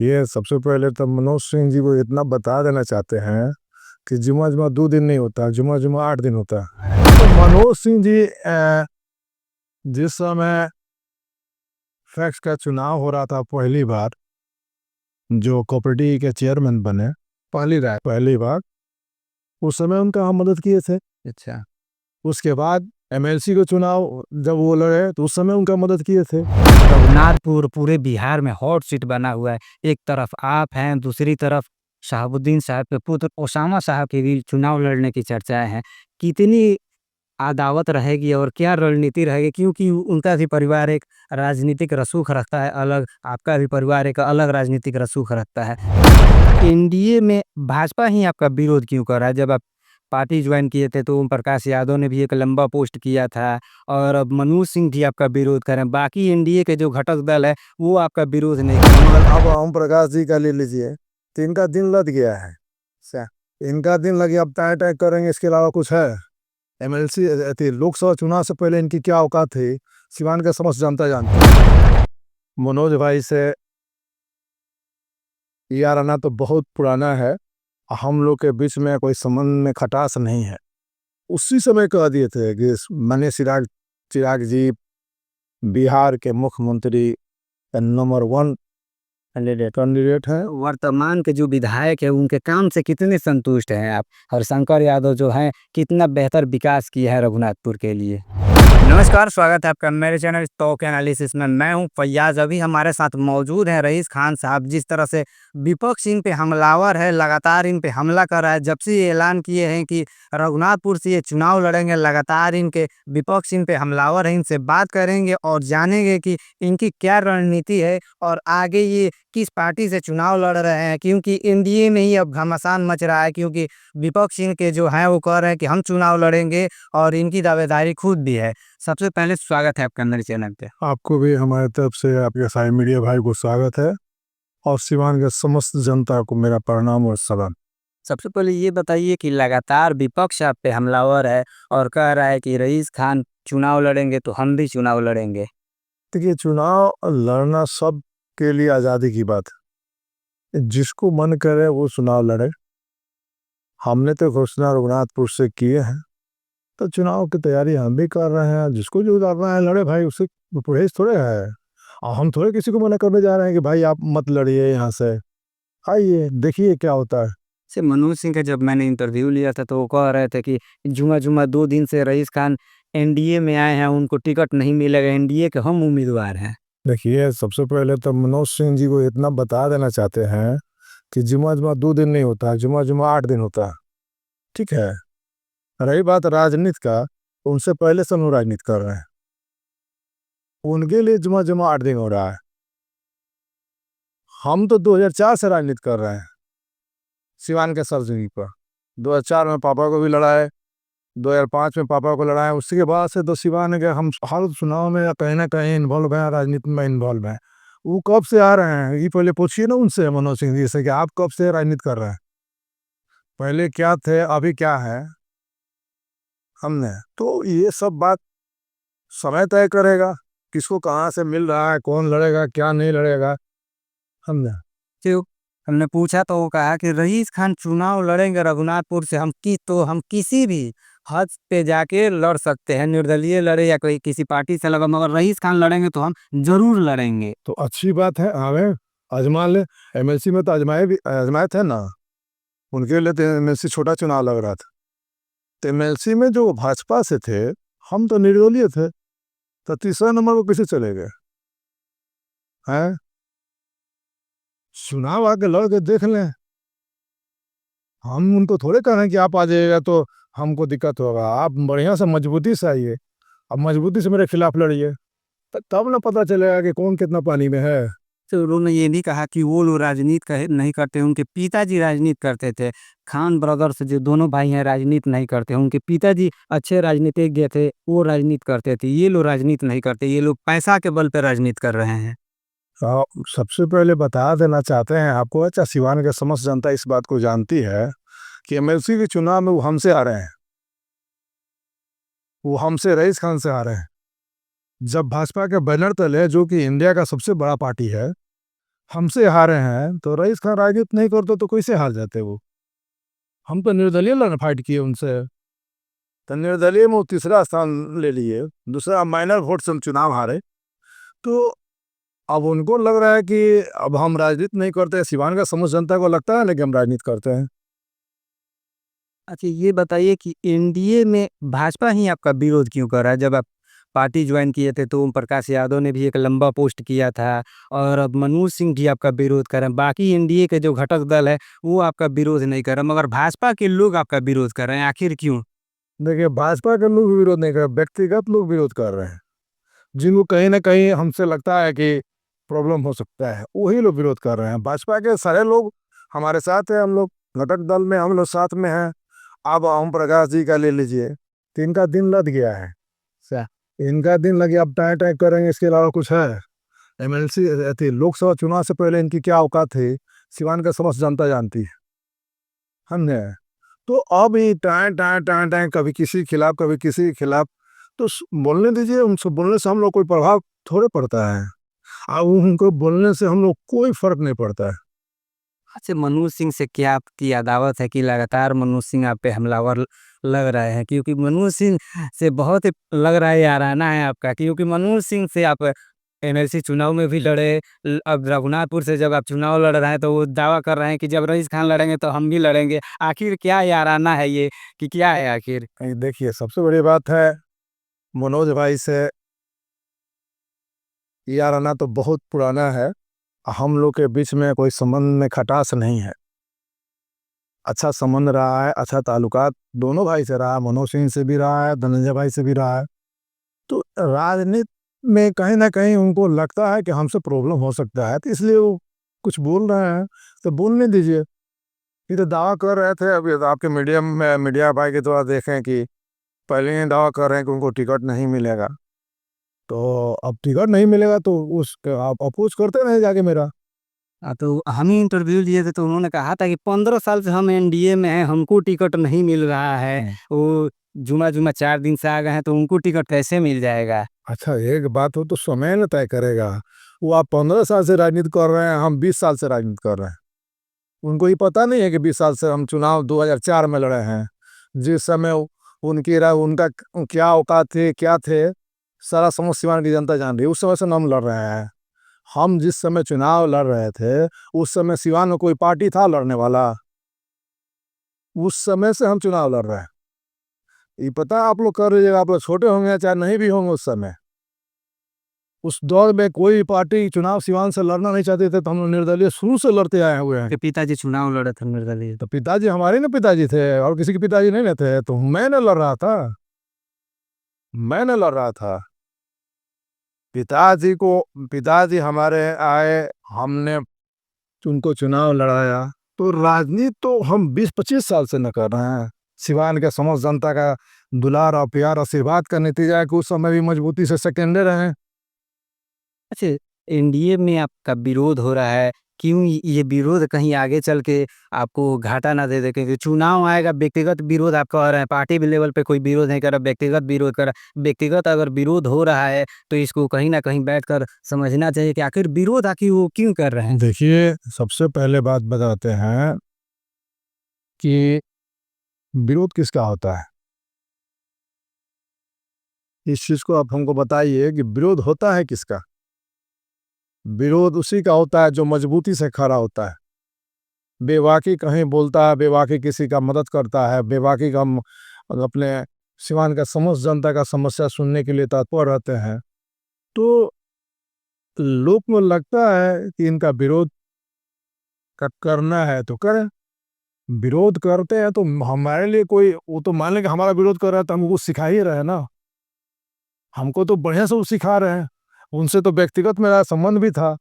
ये सबसे पहले तो मनोज सिंह जी को इतना बता देना चाहते हैं कि जुमा जुमा 2 दिन नहीं होता, जुमा जुमा 8 दिन होता है। तो मनोज सिंह जी जिस समय फैक्स का चुनाव हो रहा था पहली बार, जो कोऑपरेटिव के चेयरमैन बने पहली बार, उस समय उनका हम मदद किए थे। अच्छा। उसके बाद एमएलसी को चुनाव जब वो लड़े तो उस समय उनका मदद किए थे। रघुनाथपुर पूरे बिहार में हॉट सीट बना हुआ है। एक तरफ आप हैं, दूसरी तरफ शहाबुद्दीन साहब के पुत्र ओसामा साहब की भी चुनाव लड़ने की चर्चाएँ हैं। कितनी अदावत रहेगी और क्या रणनीति रहेगी? क्योंकि उनका भी परिवार एक राजनीतिक रसूख रखता है अलग, आपका भी परिवार एक अलग राजनीतिक रसूख रखता है। एनडीए में भाजपा ही आपका विरोध क्यों कर रहा है? जब आप पार्टी ज्वाइन किए थे तो ओम प्रकाश यादव ने भी एक लंबा पोस्ट किया था और अब मनोज सिंह भी आपका विरोध कर रहे हैं। बाकी एनडीए के जो घटक दल है वो आपका विरोध नहीं कर रहे। मगर अब ओम प्रकाश जी का ले लीजिए, तो इनका दिन लद गया है। क्या इनका दिन लगे अब टाई टाई करेंगे, इसके अलावा कुछ है? एमएलसी लोकसभा चुनाव से पहले इनकी क्या औकात थी, सिवान का समस्त जानता। मनोज भाई से याराना तो बहुत पुराना है, हम लोग के बीच में कोई संबंध में खटास नहीं है। उसी समय कह दिए थे कि मनीष चिराग जी बिहार के मुख्यमंत्री नंबर 1 कैंडिडेट है। वर्तमान के जो विधायक है उनके काम से कितने संतुष्ट हैं आप? हरशंकर यादव जो हैं कितना बेहतर विकास किया है रघुनाथपुर के लिए? नमस्कार, स्वागत है आपका मेरे चैनल टॉक एनालिसिस में। मैं हूं फैयाज। अभी हमारे साथ मौजूद हैं रईस खान साहब। जिस तरह से विपक्ष इन पे हमलावर है, लगातार इन पे हमला कर रहा है। जब से ये ऐलान किए हैं कि रघुनाथपुर से ये चुनाव लड़ेंगे, लगातार इनके विपक्ष इन पे हमलावर है। इनसे बात करेंगे और जानेंगे कि इनकी क्या रणनीति है और आगे ये किस पार्टी से चुनाव लड़ रहे हैं। क्योंकि एनडीए में ही अब घमासान मच रहा है, क्योंकि विपक्ष इनके जो हैं वो कह रहे हैं कि हम चुनाव लड़ेंगे और इनकी दावेदारी खुद भी है। सबसे पहले स्वागत है आपका मेरे चैनल पे। आपको भी हमारे तरफ से, आपके सारे मीडिया भाई को स्वागत है, और सिवान के समस्त जनता को मेरा प्रणाम और सलाम। सबसे पहले ये बताइए कि लगातार विपक्ष आप पे हमलावर है और कह रहा है कि रईस खान चुनाव लड़ेंगे तो हम भी चुनाव लड़ेंगे। देखिए, चुनाव लड़ना सब के लिए आज़ादी की बात है, जिसको मन करे वो चुनाव लड़े। हमने तो घोषणा रघुनाथपुर से किए हैं, तो चुनाव की तैयारी हम भी कर रहे हैं। जिसको जो लड़ना है लड़े भाई, उससे परहेज थोड़े है। और हम थोड़े किसी को मना करने जा रहे हैं कि भाई आप मत लड़िए यहाँ से, आइए देखिए क्या होता है। से मनोज सिंह का जब मैंने इंटरव्यू लिया था तो वो कह रहे थे कि जुमा जुमा 2 दिन से रईस खान एनडीए में आए हैं, उनको टिकट नहीं मिलेगा, एनडीए के हम उम्मीदवार हैं। देखिए, सबसे पहले तो मनोज सिंह जी को इतना बता देना चाहते हैं कि जुमा जुमा 2 दिन नहीं होता, जुमा जुमा 8 दिन होता है। ठीक है। रही बात राजनीति का, तो उनसे पहले से हम राजनीति कर रहे हैं। उनके लिए जुमा जुमा 8 दिन हो रहा है। हम तो 2004 से राजनीति कर रहे हैं, सिवान के सरजमी पर। 2004 में पापा को भी लड़ाए, 2005 में पापा को लड़ाए। उसके बाद से तो सिवान के हम हर चुनाव में कहीं ना कहीं इन्वॉल्व हैं, राजनीति में इन्वॉल्व हैं। वो कब से आ रहे हैं, ये पहले पूछिए ना उनसे, मनोज सिंह जी से, कि आप कब से राजनीति कर रहे हैं, पहले क्या थे, अभी क्या है। हमने तो ये सब बात समय तय करेगा, किसको कहाँ से मिल रहा है, कौन लड़ेगा क्या नहीं लड़ेगा। हमने तो हमने पूछा तो वो कहा कि रईस खान चुनाव लड़ेंगे रघुनाथपुर से, हम किसी भी हद पे जाके लड़ सकते हैं, निर्दलीय लड़े या कोई किसी पार्टी से लगा, मगर रईस खान लड़ेंगे तो हम जरूर लड़ेंगे। तो अच्छी बात है, हमें आजमा ले। एमएलसी में तो आजमाए थे ना, उनके लिए तो एमएलसी छोटा चुनाव लग रहा था। तो एमएलसी में जो भाजपा से थे, हम तो निर्दलीय थे, तो तीसरा नंबर को कैसे चले गए हैं? चुनाव आके लड़ के देख लें। हम उनको थोड़े कह रहे हैं कि आप आ जाइएगा तो हमको दिक्कत होगा। आप बढ़िया से मजबूती से आइए, अब मजबूती से मेरे खिलाफ लड़िए, तब ना पता चलेगा कि कौन कितना पानी में है। तो उन्होंने ये भी कहा कि वो लोग नहीं करते, उनके पिताजी राजनीति करते थे। खान ब्रदर्स जो दोनों भाई हैं राजनीति नहीं करते, उनके पिताजी अच्छे राजनीतिज्ञ थे, वो राजनीति करते थे। ये लोग राजनीति नहीं करते, ये लोग पैसा के बल पे राजनीति कर रहे हैं। सबसे पहले बता देना चाहते हैं आपको, अच्छा सिवान के समस्त जनता इस बात को जानती है कि एमएलसी के चुनाव में वो हमसे आ रहे हैं, वो हमसे रईस खान से आ रहे हैं। जब भाजपा के बैनर तले, जो कि इंडिया का सबसे बड़ा पार्टी है, हमसे हारे हैं तो रईस खान राजनीति नहीं करते तो कैसे हार जाते वो। हम तो निर्दलीय लड़ फाइट किए उनसे, तो निर्दलीय में वो तीसरा स्थान ले लिए, दूसरा माइनर वोट से हम चुनाव हारे। तो अब उनको लग रहा है कि अब हम राजनीति नहीं करते, सिवान का समस्त जनता को लगता है लेकिन हम राजनीति करते हैं। अच्छा, ये बताइए कि एनडीए में भाजपा ही आपका विरोध क्यों कर रहा है? जब आप पार्टी ज्वाइन किए थे तो ओम प्रकाश यादव ने भी एक लंबा पोस्ट किया था और अब मनोज सिंह भी आपका विरोध कर रहे हैं। बाकी एनडीए के जो घटक दल है वो आपका विरोध नहीं कर रहे, मगर भाजपा के लोग आपका विरोध कर रहे हैं, आखिर क्यों? देखिए, भाजपा के लोग विरोध नहीं कर रहे, व्यक्तिगत लोग विरोध कर रहे हैं। जिनको कहीं ना कहीं हमसे लगता है कि प्रॉब्लम हो सकता है, वही लोग विरोध कर रहे हैं। भाजपा के सारे लोग हमारे साथ है, हम लोग घटक दल में हम लोग साथ में हैं। अब ओम प्रकाश जी का ले लीजिए, तो इनका दिन लद गया है, इनका दिन लगे, अब टाइम टाइम करेंगे, इसके अलावा कुछ है? एमएलसी थी, लोकसभा चुनाव से पहले इनकी क्या औकात थी, सिवान का समस्त जनता जानती है, हमने। तो अब ये टाइम टाइम टाइम टाइम कभी किसी के खिलाफ कभी किसी के खिलाफ, तो बोलने दीजिए। उनसे बोलने से हम लोग कोई प्रभाव थोड़े पड़ता है, और उनको बोलने से हम लोग कोई फर्क नहीं पड़ता है। अच्छा, मनोज सिंह से क्या आपकी अदावत है कि लगातार मनोज सिंह आप पे हमलावर लग रहे हैं? क्योंकि मनोज सिंह से बहुत ही लग रहा है याराना है आपका, क्योंकि मनोज सिंह से आप एमएलसी चुनाव में भी लड़े। अब रघुनाथपुर से जब आप चुनाव लड़ रहे हैं तो वो दावा कर रहे हैं कि जब रईस खान लड़ेंगे तो हम भी लड़ेंगे। आखिर क्या याराना है ये, कि क्या है आखिर? देखिए, सबसे बड़ी बात है, मनोज भाई से याराना तो बहुत पुराना है। हम लोग के बीच में कोई संबंध में खटास नहीं है, अच्छा संबंध रहा है, अच्छा ताल्लुकात दोनों भाई से रहा है, मनोज सिंह से भी रहा है, धनंजय भाई से भी रहा है। तो राजनीति में कहीं ना कहीं उनको लगता है कि हमसे प्रॉब्लम हो सकता है, तो इसलिए वो कुछ बोल रहे हैं, तो बोलने दीजिए। ये तो दावा कर रहे थे, अभी तो आपके मीडिया में मीडिया भाई के द्वारा देखें कि पहले ही दावा कर रहे हैं कि उनको टिकट नहीं मिलेगा। तो अब टिकट नहीं मिलेगा तो उस आप अपोज करते रहे जाके मेरा। तो हम ही इंटरव्यू लिए थे तो उन्होंने कहा था कि 15 साल से हम एनडीए में हैं, हमको टिकट नहीं मिल रहा है। वो जुमा जुमा 4 दिन से आ गए हैं तो उनको टिकट कैसे मिल जाएगा? अच्छा, एक बात हो तो समय न तय करेगा। वो आप 15 साल से राजनीति कर रहे हैं, हम 20 साल से राजनीति कर रहे हैं। उनको ये पता नहीं है कि 20 साल से हम चुनाव 2004 में लड़े हैं, जिस समय उनका क्या औकात थे, क्या थे, सारा समस्त सीमांत की जनता जान रही है। उस समय से हम लड़ रहे हैं। हम जिस समय चुनाव लड़ रहे थे, उस समय सिवान में कोई पार्टी था लड़ने वाला? उस समय से हम चुनाव लड़ रहे हैं। ये पता आप लोग कर लीजिएगा, आप लोग छोटे होंगे चाहे नहीं भी होंगे उस समय। उस दौर में कोई पार्टी चुनाव सिवान से लड़ना नहीं चाहते थे, तो हम लोग निर्दलीय शुरू से लड़ते आए हुए हैं। कि पिताजी चुनाव लड़े थे निर्दलीय। तो पिताजी हमारे ना पिताजी थे, और किसी के पिताजी नहीं थे, तो मैं न लड़ रहा था, मैं न लड़ रहा था। पिताजी हमारे आए, हमने उनको चुनाव लड़ाया। तो राजनीति तो हम 20-25 साल से न कर रहे हैं। सिवान के समस्त जनता का दुलार और प्यार आशीर्वाद का नतीजा है कि उस समय भी मजबूती से सेकेंडे रहे। अच्छा, एनडीए में आपका विरोध हो रहा है, क्यों ये विरोध कहीं आगे चल के आपको घाटा ना दे दे? क्योंकि चुनाव आएगा, व्यक्तिगत विरोध आप कर रहे हैं, पार्टी लेवल पे कोई विरोध नहीं कर रहा, व्यक्तिगत विरोध कर रहा है। व्यक्तिगत अगर विरोध हो रहा है तो इसको कहीं ना कहीं बैठकर समझना चाहिए कि आखिर विरोध आखिर वो क्यों कर रहे हैं। देखिए, सबसे पहले बात बताते हैं कि विरोध किसका होता है। इस चीज को आप हमको बताइए कि विरोध होता है किसका। विरोध उसी का होता है जो मजबूती से खड़ा होता है, बेबाकी कहीं बोलता है, बेबाकी किसी का मदद करता है, बेबाकी का अपने सिवान का समस्त जनता का समस्या सुनने के लिए तत्पर रहते हैं। तो लोग को लगता है कि इनका विरोध करना है तो करें। विरोध करते हैं तो हमारे लिए कोई, वो तो मान लें कि हमारा विरोध कर रहा है तो हमको सिखा ही रहे हैं ना, हमको तो बढ़िया से वो सिखा रहे हैं। उनसे तो व्यक्तिगत मेरा संबंध भी था,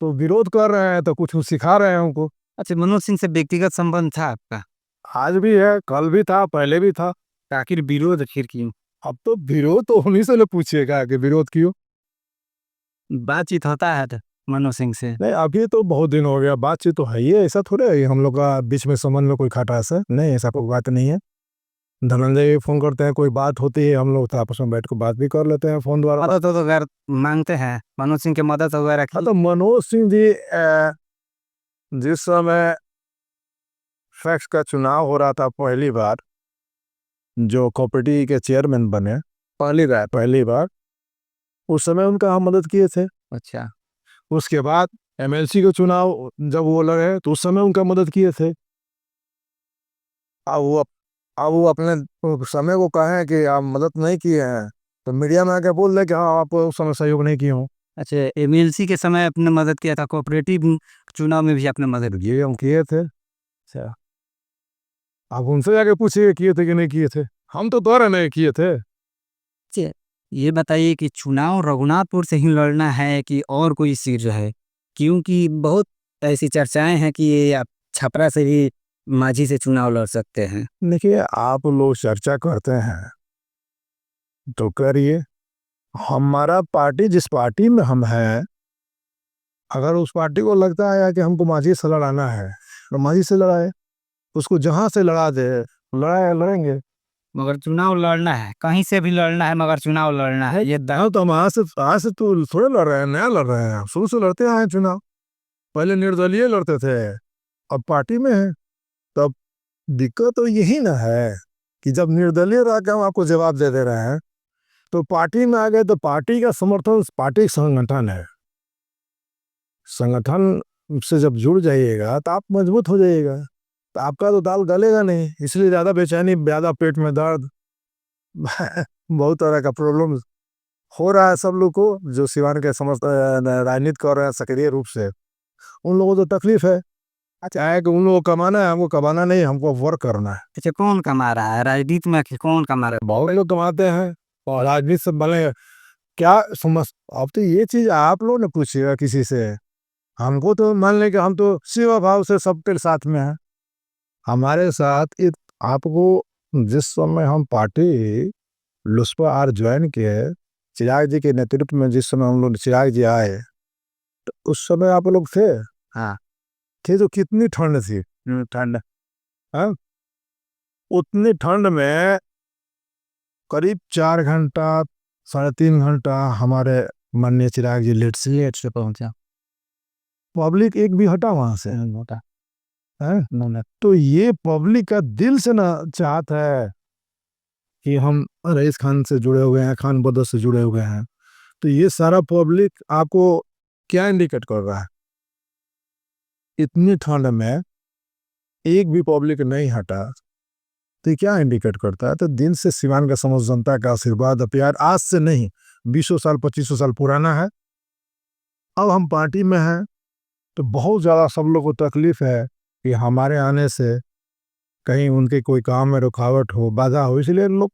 तो विरोध कर रहे हैं तो कुछ वो सिखा रहे हैं हमको। अच्छा, मनोज सिंह से व्यक्तिगत संबंध था आपका? आज भी है, कल भी था, पहले भी था। तो आखिर विरोध आखिर क्यों? अब तो विरोध तो उन्हीं से लोग पूछिएगा कि विरोध क्यों। बातचीत होता है तो मनोज सिंह से? नहीं, अभी तो बहुत दिन हो गया, बातचीत तो है ही है, ऐसा थोड़े है हम लोग का बीच में संबंध में कोई खटास है, नहीं ऐसा कोई बात नहीं है। धनंजय भी फ़ोन करते हैं, कोई बात होती है हम लोग तो आपस में बैठ के बात भी कर लेते हैं फ़ोन द्वारा। मदद तो अगर मांगते हैं मनोज सिंह की मदद वगैरह हाँ, की? तो मनोज सिंह जी जिस समय फैक्स का चुनाव हो रहा था पहली बार, जो कोऑपरेटिव के चेयरमैन बने पहली बार, उस समय उनका हम मदद किए थे। अच्छा। उसके बाद एमएलसी का चुनाव जब वो लड़े तो उस समय उनका मदद किए थे। अब वो अपने समय को कहें कि आप मदद नहीं किए हैं, तो मीडिया में आके बोल दे कि हाँ, आप उस समय सहयोग नहीं किए हों। अच्छा, एमएलसी के समय आपने मदद किया था, कोऑपरेटिव चुनाव में भी आपने मदद की? ये हम किए थे। अच्छा। आप उनसे जाके पूछिए किए थे कि नहीं किए थे। हम तो द्वारा नहीं किए थे। चे ये बताइए कि चुनाव रघुनाथपुर से ही लड़ना है कि और कोई सीट जो है? क्योंकि बहुत ऐसी चर्चाएँ हैं कि ये आप छपरा से भी मांझी से चुनाव लड़ सकते हैं। देखिए, आप लोग चर्चा करते हैं तो करिए। हमारा पार्टी जिस पार्टी में हम हैं, अगर उस पार्टी को लगता है कि हमको मांझी से लड़ाना है तो मांझी से लड़ाए, उसको जहाँ से लड़ा दे लड़ेंगे। मगर चुनाव लड़ना है, कहीं से भी लड़ना है मगर चुनाव लड़ना है, ये हाँ, तो हम आज से तो थोड़े लड़ रहे हैं, नया लड़ रहे हैं। हम शुरू से लड़ते आए हैं चुनाव। पहले निर्दलीय लड़ते थे, अब पार्टी में है। तब दिक्कत तो यही ना है कि जब निर्दलीय रह के हम आपको जवाब दे दे रहे हैं, तो पार्टी में आ गए तो पार्टी का समर्थन, पार्टी संगठन है। संगठन से जब जुड़ जाइएगा तो आप मजबूत हो जाइएगा, तो आपका तो दाल गलेगा नहीं। इसलिए ज़्यादा बेचैनी, ज़्यादा पेट में दर्द बहुत तरह का प्रॉब्लम हो रहा है सब लोग को, जो सिवान के समस्त राजनीति कर रहे हैं सक्रिय रूप से। उन लोगों को तो तकलीफ है। क्या है कि उन लोगों को कमाना है, हमको कमाना नहीं, हमको वर्क करना है। अच्छा, कौन कमा रहा है? राजनीति में आखिर कौन कमा रहा है? बहुत लोग कमाते हैं और राजनीति से भले क्या समझ। अब तो ये चीज़ आप लोग ने पूछिएगा किसी से। हमको तो मान लें कि हम तो सेवा भाव से सबके साथ में हैं। हमारे साथ आपको जिस समय हम पार्टी लुस्पा आर ज्वाइन किए, चिराग जी के नेतृत्व में जिस समय हम लोग चिराग जी आए, तो उस समय आप लोग थे। हाँ। थे तो कितनी ठंड थी। ठंड, हाँ, उतनी ठंड में करीब 4 घंटा 3.5 घंटा हमारे माननीय चिराग जी लेट से पहुंचा। पब्लिक एक भी हटा वहां से होता। है। तो ये पब्लिक का दिल से ना चाहत है कि हम रईस खान से जुड़े हुए हैं, खान बदर से जुड़े हुए हैं। तो ये सारा पब्लिक आपको क्या इंडिकेट कर रहा है? इतनी ठंड में एक भी पब्लिक नहीं हटा, तो ये क्या इंडिकेट करता है? तो दिन से सिवान का समस्त जनता का आशीर्वाद प्यार आज से नहीं, 20 साल 25 साल पुराना है। अब हम पार्टी में हैं तो बहुत ज़्यादा सब लोग को तकलीफ है कि हमारे आने से कहीं उनके कोई काम में रुकावट हो, बाधा हो, इसलिए लोग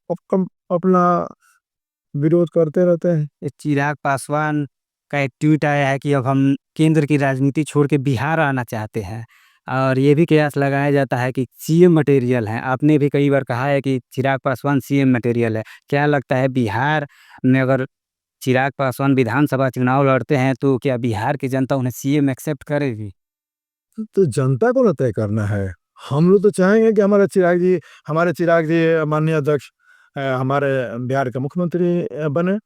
अपना विरोध करते रहते हैं। ये चिराग पासवान का एक ट्वीट आया है कि अब हम केंद्र की राजनीति छोड़ के बिहार आना चाहते हैं, और ये भी कयास लगाया जाता है कि सीएम मटेरियल हैं। आपने भी कई बार कहा है कि चिराग पासवान सीएम मटेरियल है। क्या लगता है, बिहार में अगर चिराग पासवान विधानसभा चुनाव लड़ते हैं तो क्या बिहार की जनता उन्हें सीएम एक्सेप्ट करेगी? तो जनता को ना तय करना है। हम लोग तो चाहेंगे कि हमारे चिराग जी माननीय अध्यक्ष हमारे बिहार के मुख्यमंत्री बने।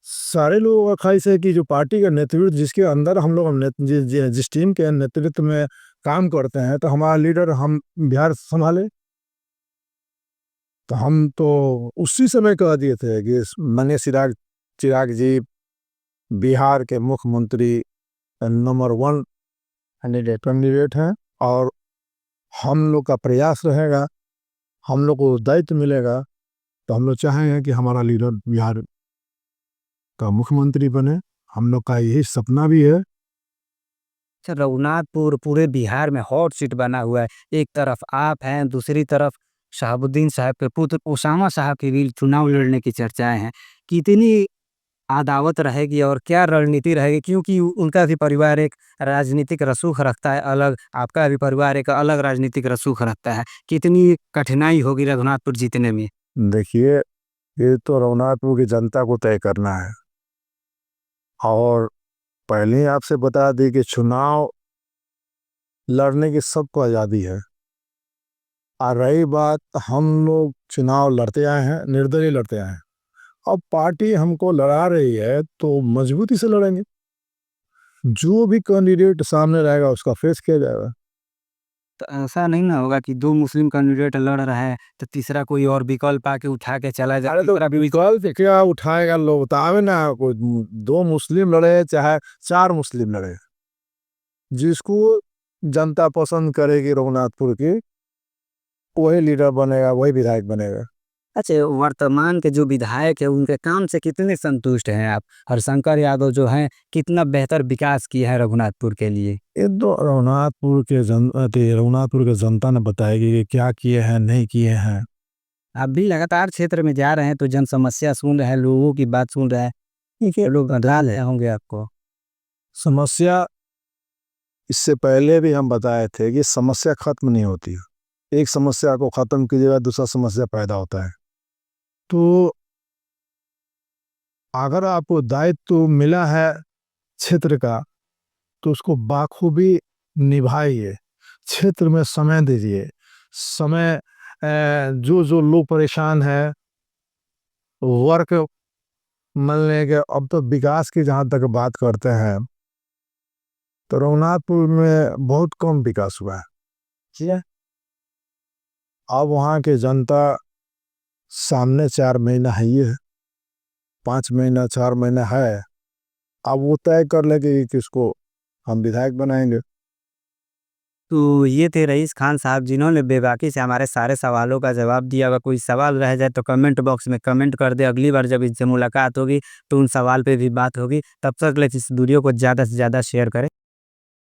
सारे लोगों का ख्वाहिश है कि जो पार्टी का नेतृत्व जिसके अंदर हम लोग जिस टीम के नेतृत्व में काम करते हैं, तो हमारा लीडर हम बिहार संभाले। तो हम तो उसी समय कह दिए थे कि माननीय चिराग चिराग जी बिहार के मुख्यमंत्री नंबर 1 कैंडिडेट हैं। और हम लोग का प्रयास रहेगा, हम लोग को दायित्व मिलेगा, तो हम लोग चाहेंगे कि हमारा लीडर बिहार का मुख्यमंत्री बने। हम लोग का यही सपना भी है। अच्छा, रघुनाथपुर पूरे बिहार में हॉट सीट बना हुआ है। एक तरफ आप हैं, दूसरी तरफ शहाबुद्दीन साहब के पुत्र ओसामा साहब के भी चुनाव लड़ने की चर्चाएँ हैं। कितनी अदावत रहेगी और क्या रणनीति रहेगी? क्योंकि उनका भी परिवार एक राजनीतिक रसूख रखता है अलग, आपका भी परिवार एक अलग राजनीतिक रसूख रखता है। कितनी कठिनाई होगी रघुनाथपुर जीतने में? देखिए, ये तो रघुनाथपुर की जनता को तय करना है। और पहले ही आपसे बता दी कि चुनाव लड़ने की सबको आज़ादी है। और रही बात, हम लोग चुनाव लड़ते आए हैं, निर्दलीय लड़ते आए हैं। अब पार्टी हमको लड़ा रही है तो मजबूती से लड़ेंगे। जो भी कैंडिडेट सामने रहेगा उसका फेस किया जाएगा। तो ऐसा नहीं ना होगा कि 2 मुस्लिम कैंडिडेट लड़ रहा है, तो तीसरा कोई और विकल्प आके उठा के चला जाए, अरे तो तीसरा भी विकल्प क्या उठाएगा लोग, बतावे ना। कोई 2 मुस्लिम लड़े चाहे 4 मुस्लिम लड़े, जिसको जनता पसंद करेगी रघुनाथपुर की, वही लीडर बनेगा, वही विधायक बनेगा। अच्छा, वर्तमान के जो विधायक है उनके काम से कितने संतुष्ट हैं आप? हरशंकर यादव जो हैं कितना बेहतर विकास किया है रघुनाथपुर के लिए? ये तो रघुनाथपुर के जनता ने बताएगी कि क्या किए हैं, नहीं किए हैं। आप भी लगातार क्षेत्र में जा रहे हैं तो जन समस्या सुन रहे हैं, लोगों की बात सुन रहे हैं, ठीक है, लोग बदला रहे होंगे आपको। समस्या इससे पहले भी हम बताए थे कि समस्या खत्म नहीं होती है। एक समस्या को खत्म कीजिएगा, दूसरा समस्या पैदा होता है। तो अगर आपको दायित्व मिला है क्षेत्र का, तो उसको बाखूबी निभाइए, क्षेत्र में समय दीजिए। समय जो जो लोग परेशान है, वर्क मिलने के, अब तो विकास की जहाँ तक बात करते हैं तो रघुनाथपुर में बहुत कम विकास हुआ है, ठीक है। अब वहाँ के जनता सामने 4 महीना है, ये 5 महीना 4 महीना है, अब वो तय कर लेंगे कि किसको हम विधायक बनाएंगे। तो ये थे रईस खान साहब जिन्होंने बेबाकी से हमारे सारे सवालों का जवाब दिया। अगर कोई सवाल रह जाए तो कमेंट बॉक्स में कमेंट कर दे, अगली बार जब इनसे मुलाकात होगी तो उन सवाल पे भी बात होगी। तब तक के लिए इस वीडियो को ज़्यादा से ज़्यादा शेयर करें।